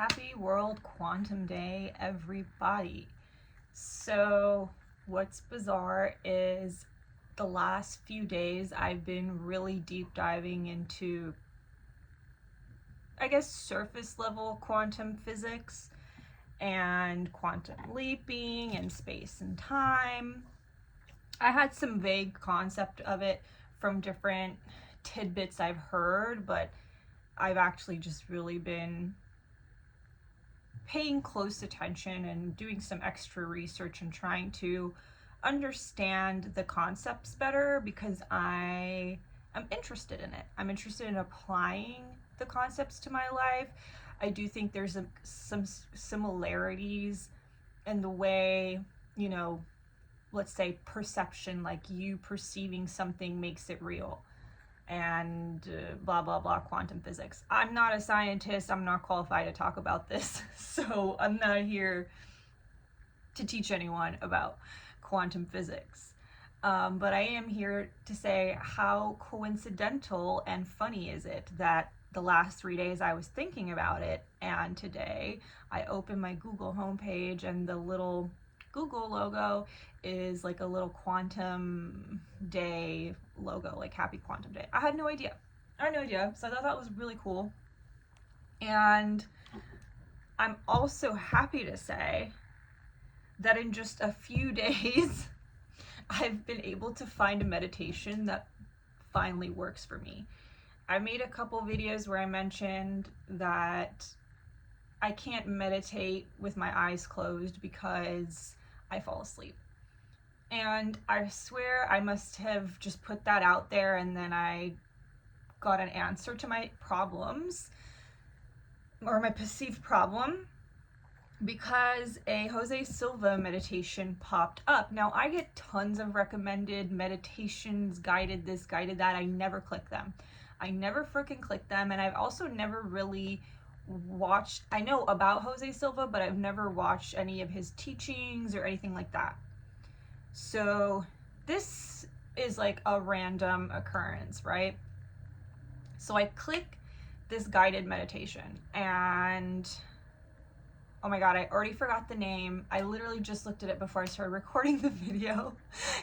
Happy World Quantum Day, everybody. So, what's bizarre is the last few days I've been really deep diving into, I guess, surface level quantum physics and quantum leaping and space and time. I had some vague concept of it from different tidbits I've heard, but I've actually just really been paying close attention and doing some extra research and trying to understand the concepts better because I am interested in it. I'm interested in applying the concepts to my life. I do think there's some similarities in the way, you know, let's say perception, like you perceiving something makes it real and blah blah blah quantum physics. I'm not a scientist, I'm not qualified to talk about this, so I'm not here to teach anyone about quantum physics. But I am here to say how coincidental and funny is it that the last 3 days I was thinking about it, and today I opened my Google homepage and the little Google logo is like a little quantum day logo, like happy quantum day. I had no idea. So I thought that was really cool. And I'm also happy to say that in just a few days, I've been able to find a meditation that finally works for me. I made a couple videos where I mentioned that I can't meditate with my eyes closed because I fall asleep. And I swear I must have just put that out there and then I got an answer to my problems or my perceived problem because a Jose Silva meditation popped up. Now, I get tons of recommended meditations, guided this, guided that. I never click them. I never freaking click them. And I've also never really watched, I know about Jose Silva, but I've never watched any of his teachings or anything like that. So this is like a random occurrence, right? So I click this guided meditation and oh my god, I already forgot the name. I literally just looked at it before I started recording the video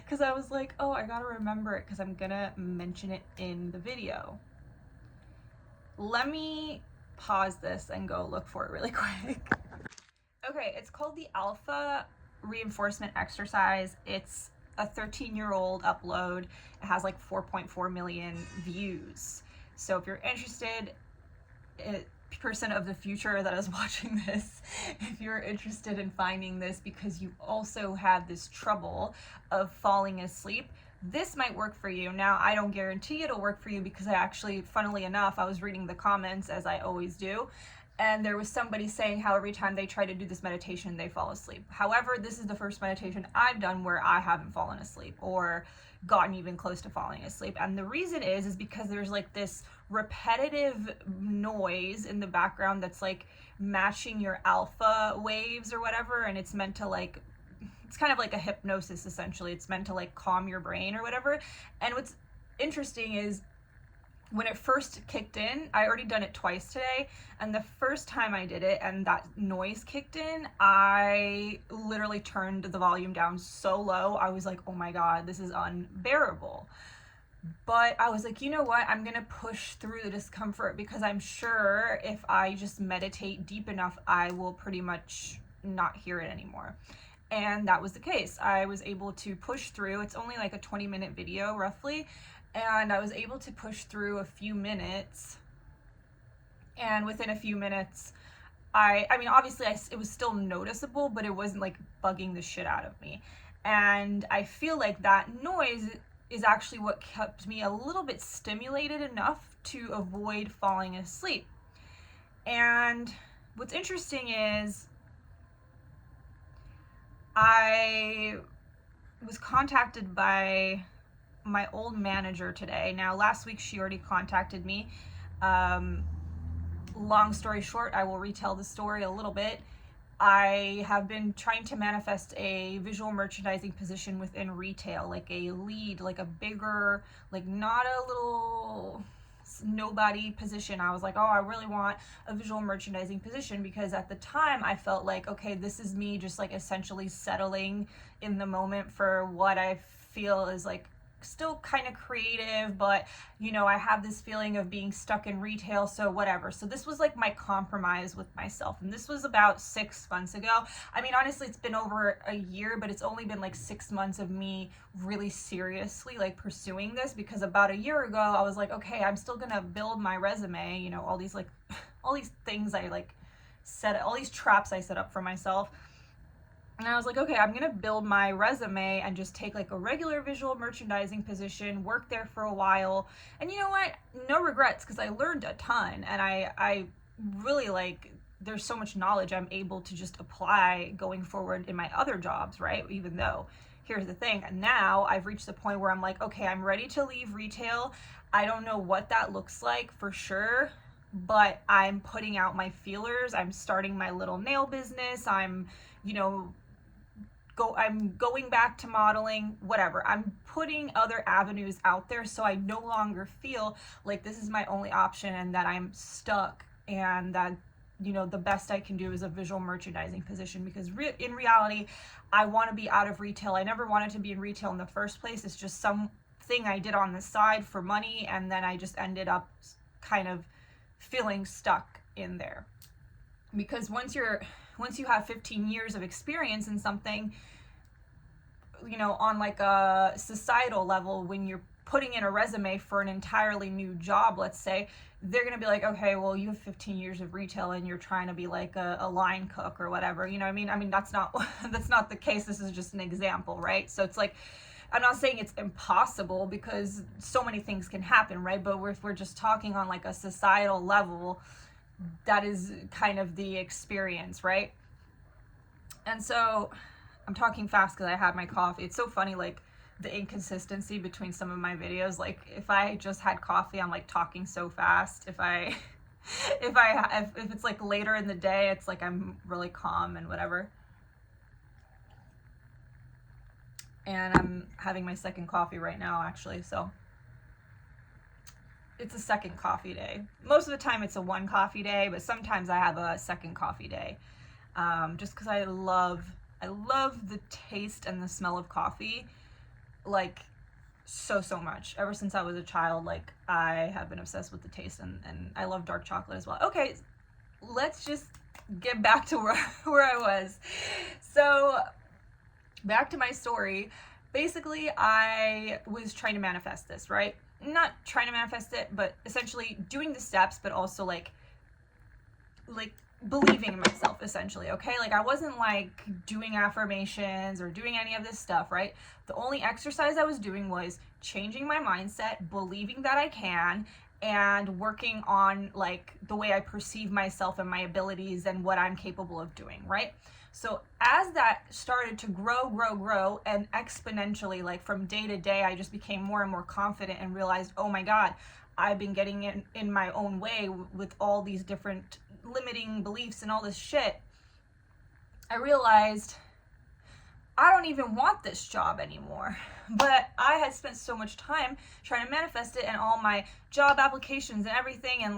because I was like, oh, I gotta remember it because I'm gonna mention it in the video. Let me pause this and go look for it really quick. Okay, it's called the Alpha Reinforcement Exercise. It's a 13-year-old upload. It has like 4.4 million views. So if you're interested, person of the future that is watching this, if you're interested in finding this because you also have this trouble of falling asleep, this might work for you. Now, I don't guarantee it'll work for you because I actually, funnily enough, I was reading the comments as I always do, and there was somebody saying how every time they try to do this meditation, they fall asleep. However, this is the first meditation I've done where I haven't fallen asleep or gotten even close to falling asleep. And the reason is because there's like this repetitive noise in the background that's like matching your alpha waves or whatever, and it's meant to like, it's kind of like a hypnosis essentially. It's meant to like calm your brain or whatever. And what's interesting is when it first kicked in, I already done it twice today, and the first time I did it and that noise kicked in, I literally turned the volume down so low. I was like, oh my god, this is unbearable. But I was like, you know what, I'm gonna push through the discomfort because I'm sure if I just meditate deep enough, I will pretty much not hear it anymore. And that was the case. I was able to push through. It's only like a 20-minute video roughly, and I was able to push through a few minutes, and within a few minutes I mean obviously it was still noticeable, but it wasn't like bugging the shit out of me. And I feel like that noise is actually what kept me a little bit stimulated enough to avoid falling asleep. And what's interesting is I was contacted by my old manager today. Now, last week she already contacted me. Long story short, I will retell the story a little bit. I have been trying to manifest a visual merchandising position within retail, like a lead, like a bigger, like not a little nobody position. I was like, oh, I really want a visual merchandising position, because at the time I felt like, okay, this is me just like essentially settling in the moment for what I feel is like still kind of creative, but you know, I have this feeling of being stuck in retail, so whatever. So this was like my compromise with myself, and this was about 6 months ago. I mean, honestly, it's been over a year, but it's only been like 6 months of me really seriously like pursuing this, because about a year ago I was like, okay, I'm still gonna build my resume, you know, all these like all these things I like set, all these traps I set up for myself. And I was like, okay, I'm gonna build my resume and just take like a regular visual merchandising position, work there for a while. And you know what? No regrets, because I learned a ton, and I really like, there's so much knowledge I'm able to just apply going forward in my other jobs, right? Even though, here's the thing, now I've reached the point where I'm like, okay, I'm ready to leave retail. I don't know what that looks like for sure, but I'm putting out my feelers. I'm starting my little nail business. I'm, you know, I'm going back to modeling, whatever. I'm putting other avenues out there, so I no longer feel like this is my only option and that I'm stuck, and that, you know, the best I can do is a visual merchandising position, because in reality, I want to be out of retail. I never wanted to be in retail in the first place. It's just something I did on the side for money, and then I just ended up kind of feeling stuck in there. Because once you have 15 years of experience in something, you know, on like a societal level, when you're putting in a resume for an entirely new job, let's say, they're going to be like, okay, well, you have 15 years of retail and you're trying to be like a line cook or whatever, you know what I mean? I mean, that's not that's not the case. This is just an example, right? So it's like, I'm not saying it's impossible, because so many things can happen, right? But if we're just talking on like a societal level, that is kind of the experience, right? And so I'm talking fast because I had my coffee. It's so funny, like the inconsistency between some of my videos. Like if I just had coffee, I'm like talking so fast. If it's like later in the day, it's like I'm really calm and whatever. And I'm having my second coffee right now, actually, so it's a second coffee day. Most of the time it's a one coffee day, but sometimes I have a second coffee day, just because I love the taste and the smell of coffee, like so much. Ever since I was a child, like I have been obsessed with the taste, and I love dark chocolate as well. Okay, let's just get back to where I was. So back to my story. Basically, I was trying to manifest this, right? Not trying to manifest it, but essentially doing the steps, but also like believing in myself, essentially, okay? Like I wasn't like doing affirmations or doing any of this stuff, right? The only exercise I was doing was changing my mindset, believing that I can, and working on like the way I perceive myself and my abilities and what I'm capable of doing, right? So as that started to grow and exponentially, like from day to day, I just became more and more confident and realized, oh my God, I've been getting in my own way with all these different limiting beliefs and all this shit. I realized I don't even want this job anymore. But I had spent so much time trying to manifest it, and all my job applications and everything, and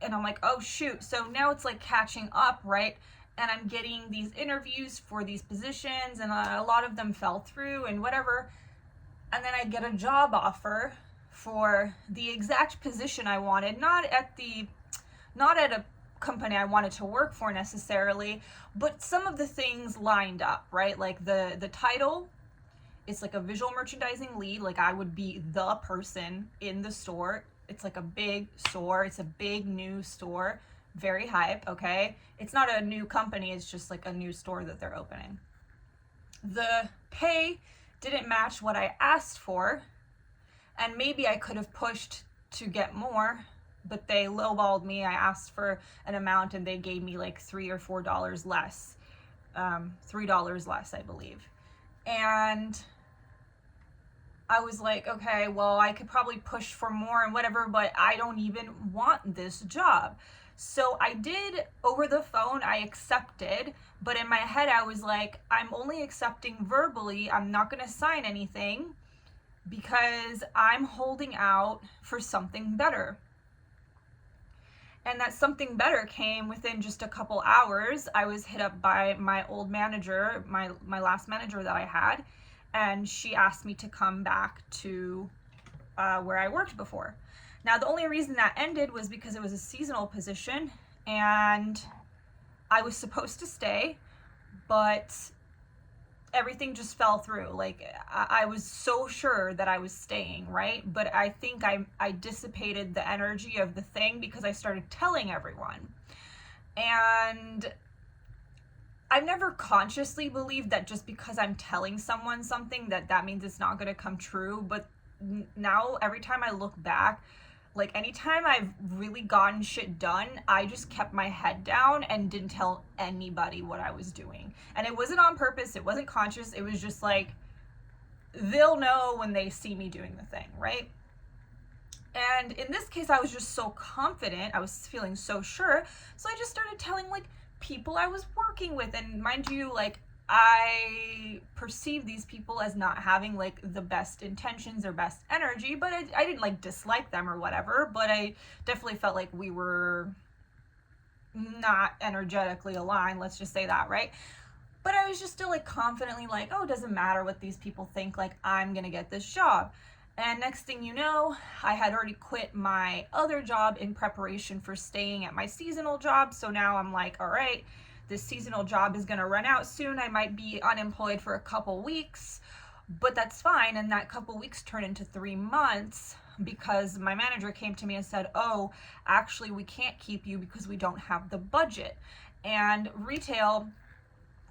I'm like, oh shoot. So now it's like catching up, right? And I'm getting these interviews for these positions, and a lot of them fell through and whatever. And then I get a job offer for the exact position I wanted, not at a company I wanted to work for necessarily, but some of the things lined up, right? Like the title, it's like a visual merchandising lead. Like I would be the person in the store. It's like a big store. It's a big new store. Very hype, okay? It's not a new company. It's just like a new store that they're opening. The pay didn't match what I asked for, and maybe I could have pushed to get more, but they lowballed me. I asked for an amount and they gave me like $3 or $4 less. $3 less, I believe. And I was like, okay, well, I could probably push for more and whatever, but I don't even want this job. So I did over the phone, I accepted, but in my head I was like, I'm only accepting verbally. I'm not going to sign anything because I'm holding out for something better. And that something better came within just a couple hours. I was hit up by my old manager, my last manager that I had, and she asked me to come back to where I worked before. Now, the only reason that ended was because it was a seasonal position, and I was supposed to stay, but everything just fell through. Like, I was so sure that I was staying, right? But I think I dissipated the energy of the thing because I started telling everyone. And I've never consciously believed that just because I'm telling someone something that means it's not going to come true. But now every time I look back, like anytime I've really gotten shit done, I just kept my head down and didn't tell anybody what I was doing. And it wasn't on purpose, it wasn't conscious, it was just like, they'll know when they see me doing the thing, right? And in this case, I was just so confident, I was feeling so sure, so I just started telling like people I was working with. And mind you, like, I perceive these people as not having like the best intentions or best energy, but I didn't like dislike them or whatever, but I definitely felt like we were not energetically aligned, let's just say that, right? But I was just still like confidently like, oh, it doesn't matter what these people think, like I'm gonna get this job. And next thing you know, I had already quit my other job in preparation for staying at my seasonal job. So now I'm like, all right, this seasonal job is going to run out soon. I might be unemployed for a couple weeks, but that's fine. And that couple weeks turned into 3 months because my manager came to me and said, oh, actually, we can't keep you because we don't have the budget. And retail,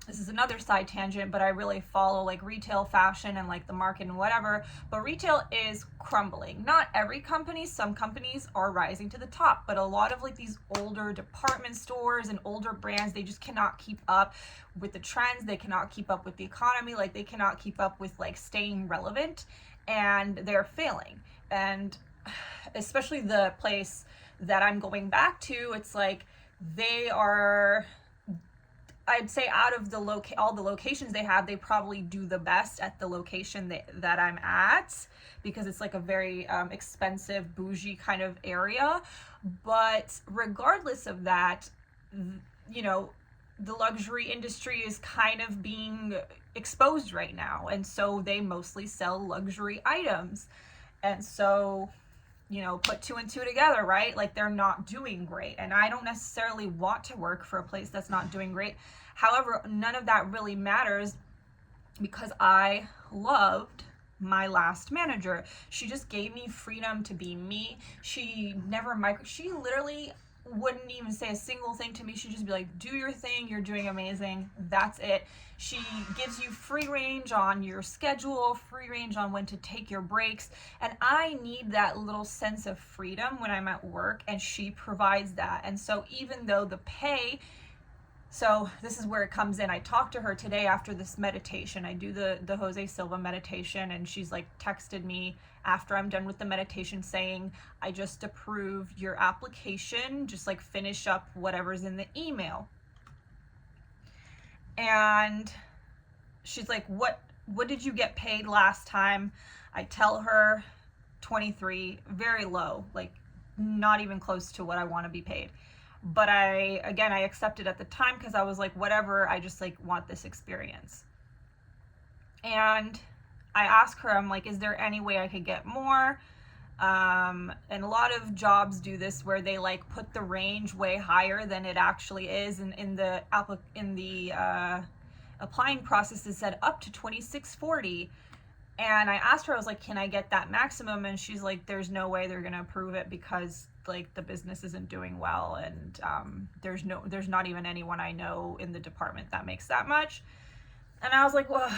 this is another side tangent, but I really follow like retail, fashion, and like the market and whatever. But retail is crumbling. Not every company, some companies are rising to the top, but a lot of like these older department stores and older brands, they just cannot keep up with the trends. They cannot keep up with the economy. Like they cannot keep up with like staying relevant, and they're failing. And especially the place that I'm going back to, it's like they are, I'd say out of the all the locations they have, they probably do the best at the location that I'm at, because it's like a very expensive, bougie kind of area. But regardless of that, you know, the luxury industry is kind of being exposed right now. And so they mostly sell luxury items. And so, you know, put 2 and 2 together, right? Like they're not doing great. And I don't necessarily want to work for a place that's not doing great. However, none of that really matters because I loved my last manager. She just gave me freedom to be me. She she literally wouldn't even say a single thing to me. She'd just be like, do your thing, you're doing amazing, that's it. She gives you free range on your schedule, free range on when to take your breaks, and I need that little sense of freedom when I'm at work, and she provides that. And so even though the pay, so this is where it comes in. I talked to her today after this meditation. I do the Jose Silva meditation, and she's like texted me after I'm done with the meditation saying, I just approved your application, just like finish up whatever's in the email. And she's like, what did you get paid last time? I tell her 23, very low, like not even close to what I want to be paid. But I accepted at the time because I was like, whatever, I just like want this experience. And I asked her, I'm like, is there any way I could get more? And a lot of jobs do this where they like put the range way higher than it actually is. And in the applying process, it said up to 2640. And I asked her, I was like, can I get that maximum? And she's like, there's no way they're gonna approve it because like the business isn't doing well, and there's not even anyone I know in the department that makes that much. And I was like, well,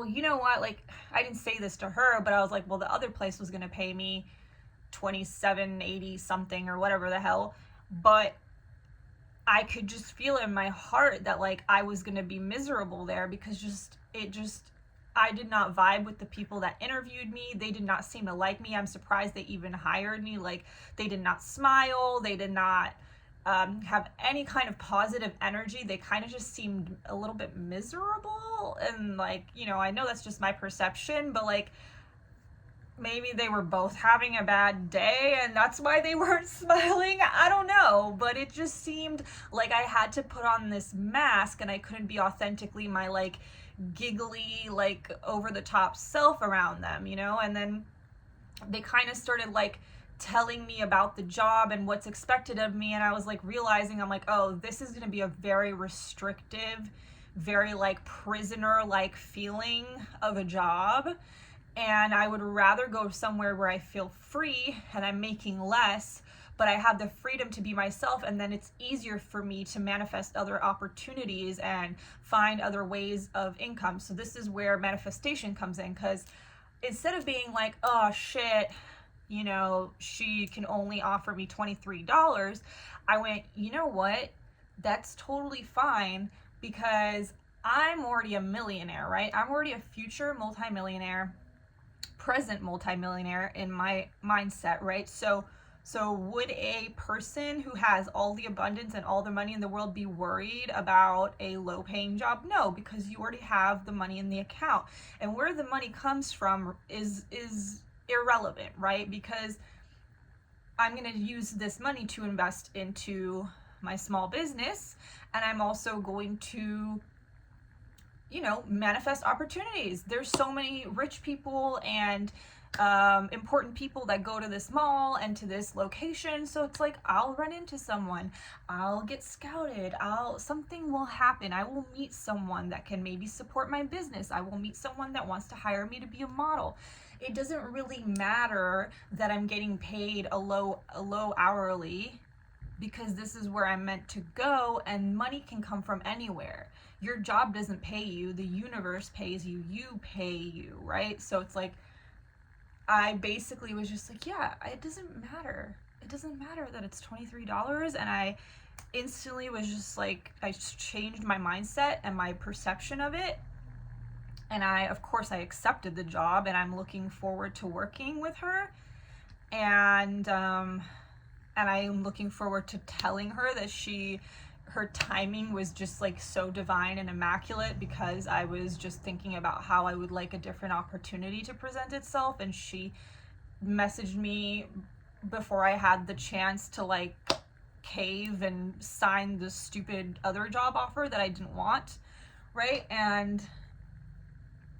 you know what? Like, I didn't say this to her, but I was like, well, the other place was gonna pay me 2780 something or whatever the hell, but I could just feel in my heart that like I was gonna be miserable there because I did not vibe with the people that interviewed me. They did not seem to like me. I'm surprised they even hired me. Like, they did not smile. They did not have any kind of positive energy. They kind of just seemed a little bit miserable. And like, you know, I know that's just my perception, but like, maybe they were both having a bad day and that's why they weren't smiling. I don't know, but it just seemed like I had to put on this mask and I couldn't be authentically my like giggly, like over the top self around them, you know? And then they kind of started like telling me about the job and what's expected of me, and I was like realizing, I'm like, oh, this is going to be a very restrictive, very like prisoner like feeling of a job, and I would rather go somewhere where I feel free and I'm making less, but I have the freedom to be myself, and then it's easier for me to manifest other opportunities and find other ways of income. So this is where manifestation comes in, because instead of being like, oh shit, you know, she can only offer me $23, I went, you know what? That's totally fine, because I'm already a millionaire, right? I'm already a future multimillionaire, present multimillionaire in my mindset, right? So would a person who has all the abundance and all the money in the world be worried about a low paying job? No, because you already have the money in the account. And where the money comes from is irrelevant, right? Because I'm going to use this money to invest into my small business, and I'm also going to, you know, manifest opportunities. There's so many rich people and important people that go to this mall and to this location, so it's like I'll run into someone, I'll get scouted, something will happen, I will meet someone that can maybe support my business, I will meet someone that wants to hire me to be a model. It doesn't really matter that I'm getting paid a low hourly, because this is where I'm meant to go, and money can come from anywhere. Your job doesn't pay you, the universe pays you, you pay you, right? So it's like, I basically was just like, yeah, it doesn't matter. It doesn't matter that it's $23. And I instantly was just like, I just changed my mindset and my perception of it. And of course, I accepted the job, and I'm looking forward to working with her. And I'm looking forward to telling her that her timing was just like so divine and immaculate, because I was just thinking about how I would like a different opportunity to present itself, and she messaged me before I had the chance to like cave and sign the stupid other job offer that I didn't want, right? And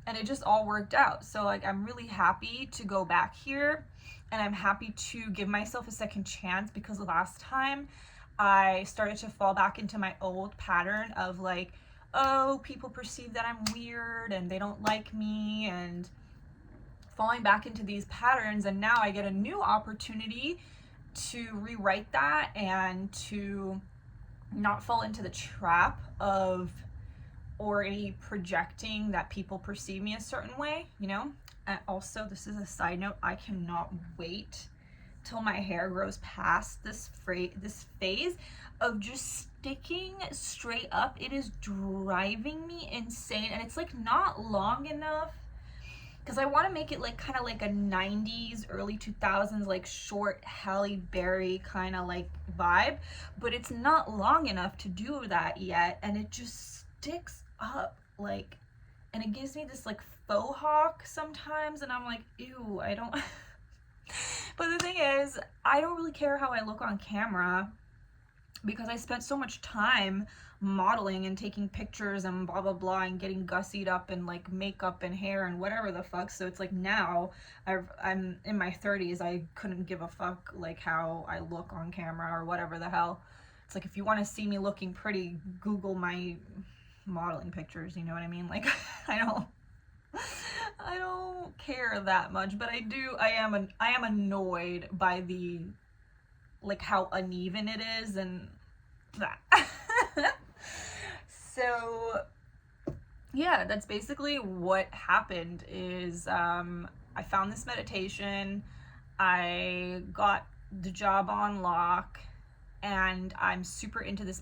it just all worked out. So like, I'm really happy to go back here, and I'm happy to give myself a second chance, because last time I started to fall back into my old pattern of like, oh, people perceive that I'm weird and they don't like me, and falling back into these patterns. And now I get a new opportunity to rewrite that and to not fall into the trap of already projecting that people perceive me a certain way, you know? And also, this is a side note, I cannot wait till my hair grows past this phase of just sticking straight up. It is driving me insane, and it's like not long enough, because I want to make it like kind of like a 90s, early 2000s, like short Halle Berry kind of like vibe, but it's not long enough to do that yet, and it just sticks up like, and it gives me this like faux hawk sometimes, and I'm like, ew, I don't but the thing is, I don't really care how I look on camera, because I spent so much time modeling and taking pictures and blah blah blah and getting gussied up and like makeup and hair and whatever the fuck. So it's like, now I'm in my 30s, I couldn't give a fuck like how I look on camera or whatever the hell. It's like, if you want to see me looking pretty, Google my modeling pictures, you know what I mean? Like, I don't care that much, but I am annoyed by the like how uneven it is and that. So yeah, that's basically what happened. Is I found this meditation, I got the job on lock, and I'm super into this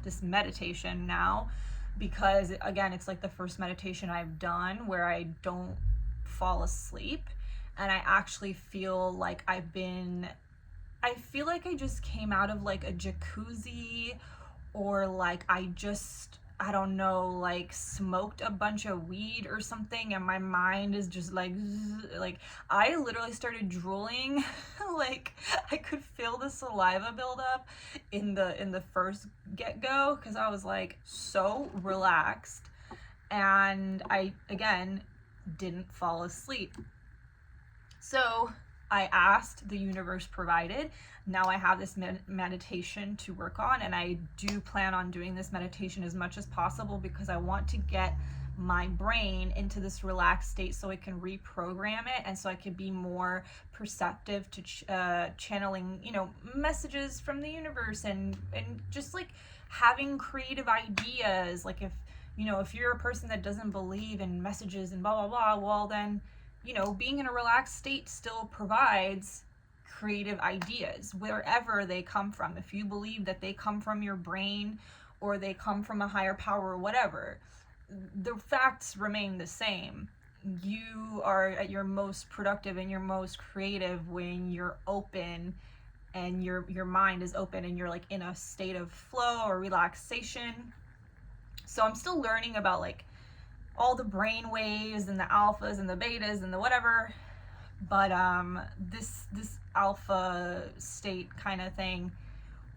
this meditation now, because again, it's like the first meditation I've done where I don't fall asleep, and I actually feel like I feel like I just came out of like a jacuzzi, or like I just I don't know, like smoked a bunch of weed or something, and my mind is just like zzz, like I literally started drooling. Like I could feel the saliva build up in the first get-go because I was like so relaxed, and I again didn't fall asleep. So I asked, the universe provided. Now I have this meditation to work on, and I do plan on doing this meditation as much as possible because I want to get my brain into this relaxed state so it can reprogram it, and so I can be more perceptive to channeling, you know, messages from the universe, and just like having creative ideas. Like if, you know, if you're a person that doesn't believe in messages and blah blah blah, well then, you know, being in a relaxed state still provides creative ideas wherever they come from. If you believe that they come from your brain or they come from a higher power or whatever, the facts remain the same. You are at your most productive and your most creative when you're open, and your mind is open, and you're like in a state of flow or relaxation. So I'm still learning about like all the brain waves and the alphas and the betas and the whatever, but this alpha state kind of thing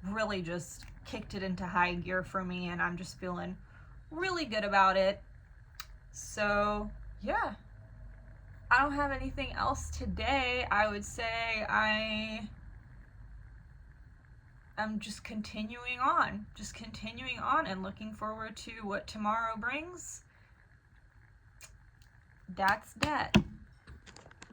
really just kicked it into high gear for me, and I'm just feeling really good about it. So yeah, I don't have anything else today. I would say I'm just continuing on and looking forward to what tomorrow brings. That's that.